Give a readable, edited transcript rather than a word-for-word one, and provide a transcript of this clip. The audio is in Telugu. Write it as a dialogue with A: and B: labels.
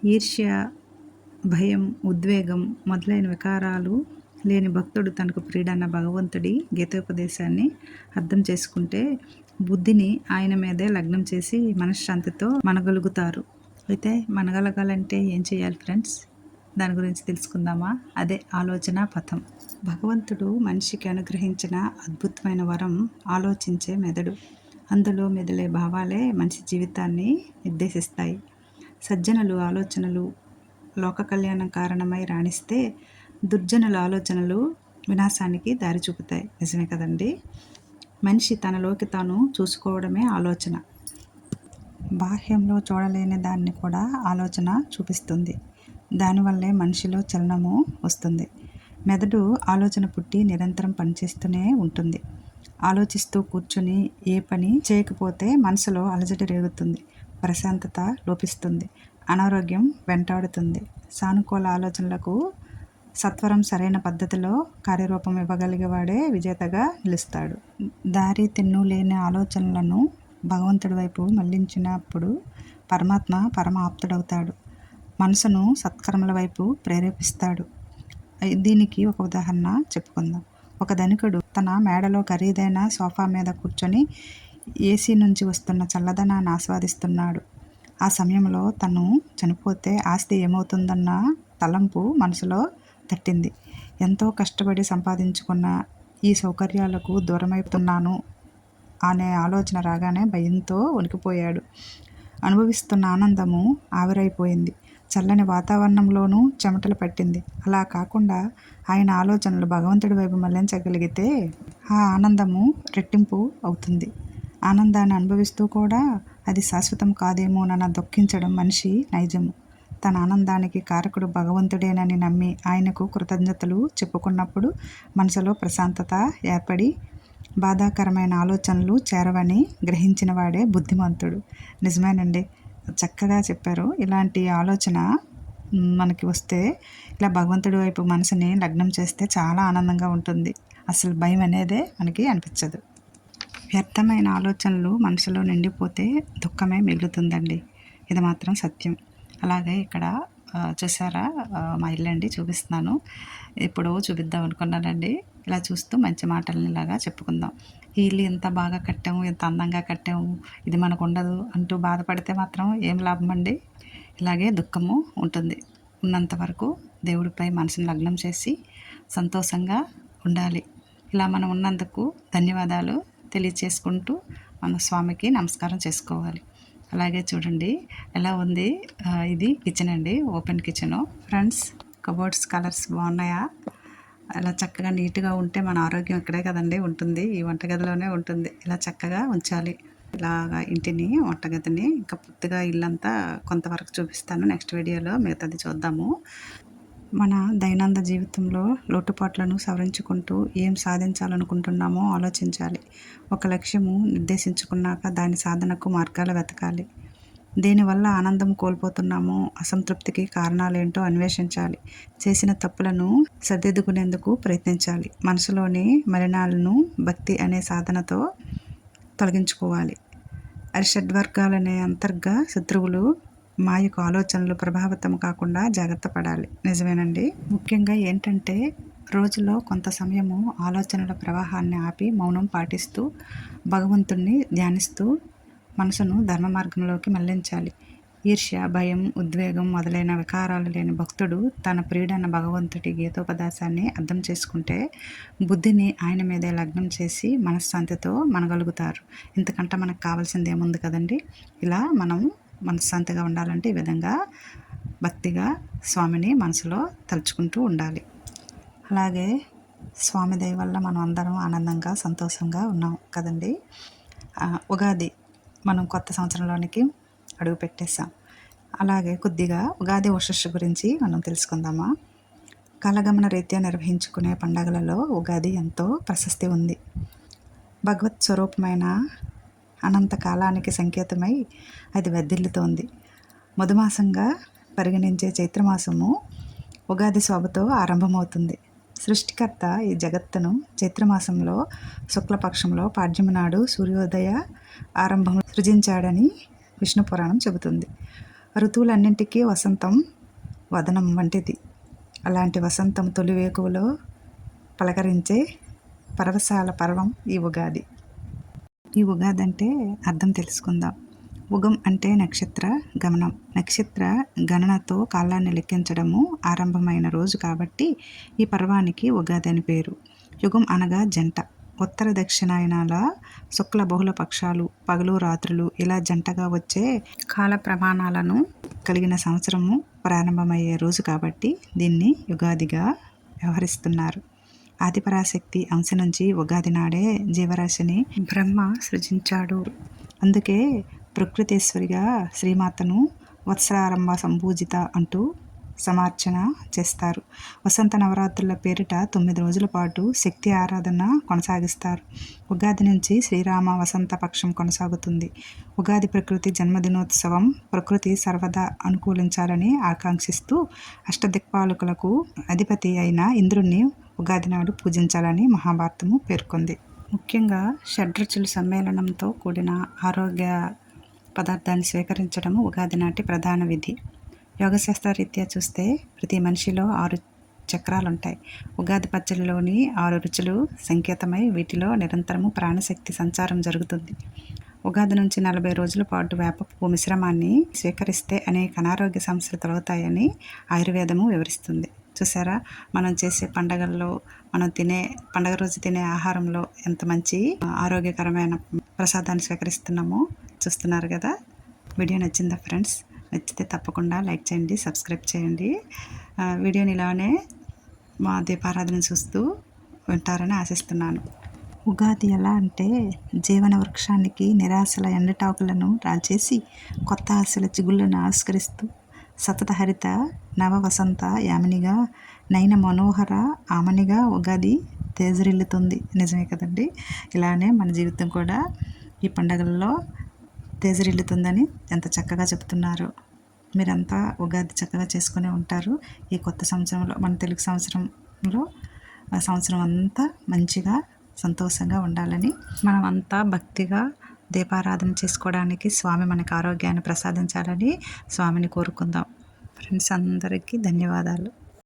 A: ఈర్ష్య, భయం, ఉద్వేగం మొదలైన వికారాలు లేని భక్తుడు తనకు ప్రియుడన్న భగవంతుడి గీతోపదేశాన్ని అర్థం చేసుకుంటే బుద్ధిని ఆయన మీదే లగ్నం చేసి మనశ్శాంతితో మనగలుగుతారు. అయితే మనగలగాలంటే ఏం చేయాలి ఫ్రెండ్స్? దాని గురించి తెలుసుకుందామా? అదే ఆలోచన పథం. భగవంతుడు మనిషికి అనుగ్రహించిన అద్భుతమైన వరం ఆలోచించే మెదడు. అందులో మెదిలే భావాలే మనిషి జీవితాన్ని నిర్దేశిస్తాయి. సజ్జనులు ఆలోచనలు లోక కళ్యాణం కారణమై రాణిస్తే దుర్జనుల ఆలోచనలు వినాశానికి దారి చూపుతాయి. నిజమే కదండి. మనిషి తనలోకి తాను చూసుకోవడమే ఆలోచన. బాహ్యంలో చూడలేని దాన్ని కూడా ఆలోచన చూపిస్తుంది. దానివల్లే మనిషిలో చలనము వస్తుంది. మెదడు ఆలోచన పుట్టి నిరంతరం పనిచేస్తూనే ఉంటుంది. ఆలోచిస్తూ కూర్చుని ఏ పని చేయకపోతే మనసులో అలజడి రేగుతుంది, ప్రశాంతత లోపిస్తుంది, అనారోగ్యం వెంటాడుతుంది. సానుకూల ఆలోచనలకు సత్వరం సరైన పద్ధతిలో కార్యరూపం ఇవ్వగలిగేవాడే విజేతగా నిలుస్తాడు. దారి తెన్ను లేని ఆలోచనలను భగవంతుడి వైపు మళ్లించినప్పుడు పరమాత్మ పరమ ఆప్తుడవుతాడు. మనసును సత్కర్మల వైపు ప్రేరేపిస్తాడు. దీనికి ఒక ఉదాహరణ చెప్పుకుందాం. ఒక ధనికుడు తన మేడలో ఖరీదైన సోఫా మీద కూర్చొని ఏసీ నుంచి వస్తున్న చల్లదనాన్ని ఆస్వాదిస్తున్నాడు. ఆ సమయంలో తను చనిపోతే ఆస్తి ఏమవుతుందన్న తలంపు మనసులో తట్టింది. ఎంతో కష్టపడి సంపాదించుకున్న ఈ సౌకర్యాలకు దూరమైపోతున్నాను అనే ఆలోచన రాగానే భయంతో వణికిపోయాడు. అనుభవిస్తున్న ఆనందము ఆవిరైపోయింది. చల్లని వాతావరణంలోనూ చెమటలు పట్టింది. అలా కాకుండా ఆయన ఆలోచనలు భగవంతుడి వైపు మళ్లించగలిగితే ఆ ఆనందము రెట్టింపు అవుతుంది. ఆనందాన్ని అనుభవిస్తూ కూడా అది శాశ్వతం కాదేమోనన్న దుఃఖించడం మనిషి నైజము. తన ఆనందానికి కారకుడు భగవంతుడేనని నమ్మి ఆయనకు కృతజ్ఞతలు చెప్పుకున్నప్పుడు మనసులో ప్రశాంతత ఏర్పడి బాధాకరమైన ఆలోచనలు చేరవని గ్రహించిన వాడే బుద్ధిమంతుడు. నిజమేనండి, చక్కగా చెప్పారు. ఇలాంటి ఆలోచన మనకి వస్తే ఇలా భగవంతుడి వైపు మనసుని లగ్నం చేస్తే చాలా ఆనందంగా ఉంటుంది. అసలు భయం అనేదే మనకి అనిపించదు. వ్యర్థమైన ఆలోచనలు మనసులో నిండిపోతే దుఃఖమే మిగులుతుందండి. ఇది మాత్రం సత్యం. అలాగే ఇక్కడ చూసారా, మా ఇల్లు అండి, చూపిస్తున్నాను. ఎప్పుడో చూపిద్దాం అనుకున్నానండి. ఇలా చూస్తూ మంచి మాటలని ఇలాగా చెప్పుకుందాం. ఈ ఇల్లు ఎంత బాగా కట్టాము, ఎంత అందంగా కట్టాము, ఇది మనకు ఉండదు అంటూ బాధపడితే మాత్రం ఏం లాభం అండి? ఇలాగే దుఃఖము ఉంటుంది. ఉన్నంత వరకు దేవుడిపై మనసుని లగ్నం చేసి సంతోషంగా ఉండాలి. ఇలా మనం ఉన్నందుకు ధన్యవాదాలు తెలియచేసుకుంటూ మన స్వామికి నమస్కారం చేసుకోవాలి. అలాగే చూడండి ఎలా ఉంది. ఇది కిచెన్ అండి, open kitchen. Friends, cupboards colours బాగున్నాయా? ఇలా చక్కగా నీట్గా ఉంటే మన ఆరోగ్యం ఇక్కడే కదండి ఉంటుంది, ఈ వంటగదిలోనే ఉంటుంది. ఇలా చక్కగా ఉంచాలి. ఇలాగా ఇంటిని, వంటగదిని, ఇంకా పూర్తిగా ఇల్లంతా కొంతవరకు చూపిస్తాను. నెక్స్ట్ వీడియోలో మిగతాది చూద్దాము. మన దైనందిన జీవితంలో లోటుపాట్లను సవరించుకుంటూ ఏం సాధించాలనుకుంటున్నామో ఆలోచించాలి. ఒక లక్ష్యము నిర్దేశించుకున్నాక దాని సాధనకు మార్గాలు వెతకాలి. దేనివల్ల ఆనందం కోల్పోతున్నామో, అసంతృప్తికి కారణాలేంటో అన్వేషించాలి. చేసిన తప్పులను సరిదిద్దుకునేందుకు ప్రయత్నించాలి. మనసులోని మలినాలను భక్తి అనే సాధనతో తొలగించుకోవాలి. అరిషడ్వర్గాలనే అంతర్గ శత్రువులు మాయకు ఆలోచనలు ప్రభావితం కాకుండా జాగ్రత్త పడాలి. నిజమేనండి. ముఖ్యంగా ఏంటంటే రోజులో కొంత సమయము ఆలోచనల ప్రవాహాన్ని ఆపి మౌనం పాటిస్తూ భగవంతుణ్ణి ధ్యానిస్తూ మనసును ధర్మ మార్గంలోకి మళ్లించాలి. ఈర్ష్య, భయం, ఉద్వేగం మొదలైన వికారాలు లేని భక్తుడు తన ప్రియుడన్న భగవంతుడి గీతోపదేశాన్ని అర్థం చేసుకుంటే బుద్ధిని ఆయన మీదే లగ్నం చేసి మనశ్శాంతితో మనగలుగుతారు. ఇంతకంటే మనకు కావాల్సింది ఏముంది కదండి. ఇలా మనం మనశ్శాంతిగా ఉండాలంటే ఈ విధంగా భక్తిగా స్వామిని మనసులో తలుచుకుంటూ ఉండాలి. అలాగే స్వామి దయ వల్ల మనం అందరం ఆనందంగా సంతోషంగా ఉన్నాం కదండి. ఉగాది, మనం కొత్త సంవత్సరంలోనికి అడుగు పెట్టేశాం. అలాగే కొద్దిగా ఉగాది ఉషస్సు గురించి మనం తెలుసుకుందామా? కాలగమన రీత్యా నిర్వహించుకునే పండగలలో ఉగాది ఎంతో ప్రశస్తి ఉంది. భగవత్ స్వరూపమైన అనంత కాలానికి సంకేతమై అది వర్ధిల్లుతోంది. మధుమాసంగా పరిగణించే చైత్రమాసము ఉగాది శోభతో ఆరంభమవుతుంది. సృష్టికర్త ఈ జగత్తును చైత్రమాసంలో శుక్లపక్షంలో పాడ్యమి నాడు సూర్యోదయ ఆరంభం సృజించాడని విష్ణు పురాణం చెబుతుంది. ఋతువులన్నింటికీ వసంతం వదనం వంటిది. అలాంటి వసంతం తొలి వేకువలో పలకరించే పరవశాల పర్వం ఈ ఉగాది. ఈ ఉగాది అంటే అర్థం తెలుసుకుందాం. ఉగం అంటే నక్షత్ర గమనం. నక్షత్ర గణనతో కాలాన్ని లెక్కించడము ఆరంభమైన రోజు కాబట్టి ఈ పర్వానికి ఉగాది అని పేరు. యుగం అనగా జంట. ఉత్తర దక్షిణాయనాల శుక్ల బహుళ పక్షాలు, పగలు రాత్రులు ఇలా జంటగా వచ్చే కాల ప్రమాణాలను కలిగిన సంవత్సరము ప్రారంభమయ్యే రోజు కాబట్టి దీన్ని యుగాదిగా వ్యవహరిస్తున్నారు. ఆదిపరాశక్తి అంశ నుంచి ఉగాది నాడే జీవరాశిని బ్రహ్మ సృజించాడు. అందుకే ప్రకృతేశ్వరిగా శ్రీమాతను వత్సరారంభ సంపూజిత అంటూ సమార్చన చేస్తారు. వసంత నవరాత్రుల పేరిట 9 రోజుల పాటు శక్తి ఆరాధన కొనసాగిస్తారు. ఉగాది నుంచి శ్రీరామ వసంత పక్షం కొనసాగుతుంది. ఉగాది ప్రకృతి జన్మదినోత్సవం. ప్రకృతి సర్వదా అనుకూలించాలని ఆకాంక్షిస్తూ అష్టదిక్పాలకులకు అధిపతి అయిన ఇంద్రుణ్ణి ఉగాది నాడు పూజించాలని మహాభారతము పేర్కొంది. ముఖ్యంగా షడ్రుచుల సమ్మేళనంతో కూడిన ఆరోగ్య పదార్థాన్ని స్వీకరించడము ఉగాది నాటి ప్రధాన విధి. యోగశాస్త్ర రీత్యా చూస్తే ప్రతి మనిషిలో 6 చక్రాలు ఉంటాయి. ఉగాది పచ్చడిలోని 6 రుచులు సంకేతమై వీటిలో నిరంతరము ప్రాణశక్తి సంచారం జరుగుతుంది. ఉగాది నుంచి 40 రోజుల పాటు వేప పువ్వు మిశ్రమాన్ని స్వీకరిస్తే అనేక అనారోగ్య సమస్యలు తొలగుతాయని ఆయుర్వేదము వివరిస్తుంది. చూసారా, మనం చేసే పండగల్లో మనం పండగ రోజు తినే ఆహారంలో ఎంత మంచి ఆరోగ్యకరమైన ప్రసాదాన్ని స్వీకరిస్తున్నామో చూస్తున్నారు కదా. వీడియో నచ్చిందా ఫ్రెండ్స్? నచ్చితే తప్పకుండా లైక్ చేయండి, సబ్స్క్రైబ్ చేయండి. వీడియోని ఇలానే మా దీపారాధన చూస్తూ ఉంటారని ఆశిస్తున్నాను. ఉగాది ఎలా అంటే జీవన వృక్షానికి నిరాశల ఎండటాకులను రాల్చేసి కొత్త ఆశల చిగుళ్ళను ఆవిష్కరిస్తూ సతత హరిత నవ వసంత యామినిగా నయన మనోహర ఆమనిగా ఉగాది తేజరిల్లుతుంది. నిజమే కదండి. ఇలానే మన జీవితం కూడా ఈ పండగల్లో తేజరిల్లుతుందని ఎంత చక్కగా చెప్తున్నారు. మీరంతా ఉగాది చక్కగా చేసుకునే ఉంటారు. ఈ కొత్త సంవత్సరంలో, మన తెలుగు సంవత్సరంలో సంవత్సరం అంతా మంచిగా సంతోషంగా ఉండాలని, మనమంతా భక్తిగా దీపారాధన చేసుకోవడానికి స్వామి మనకు ఆరోగ్యాన్ని ప్రసాదించాలని స్వామిని కోరుకుందాం. ఫ్రెండ్స్ అందరికీ ధన్యవాదాలు.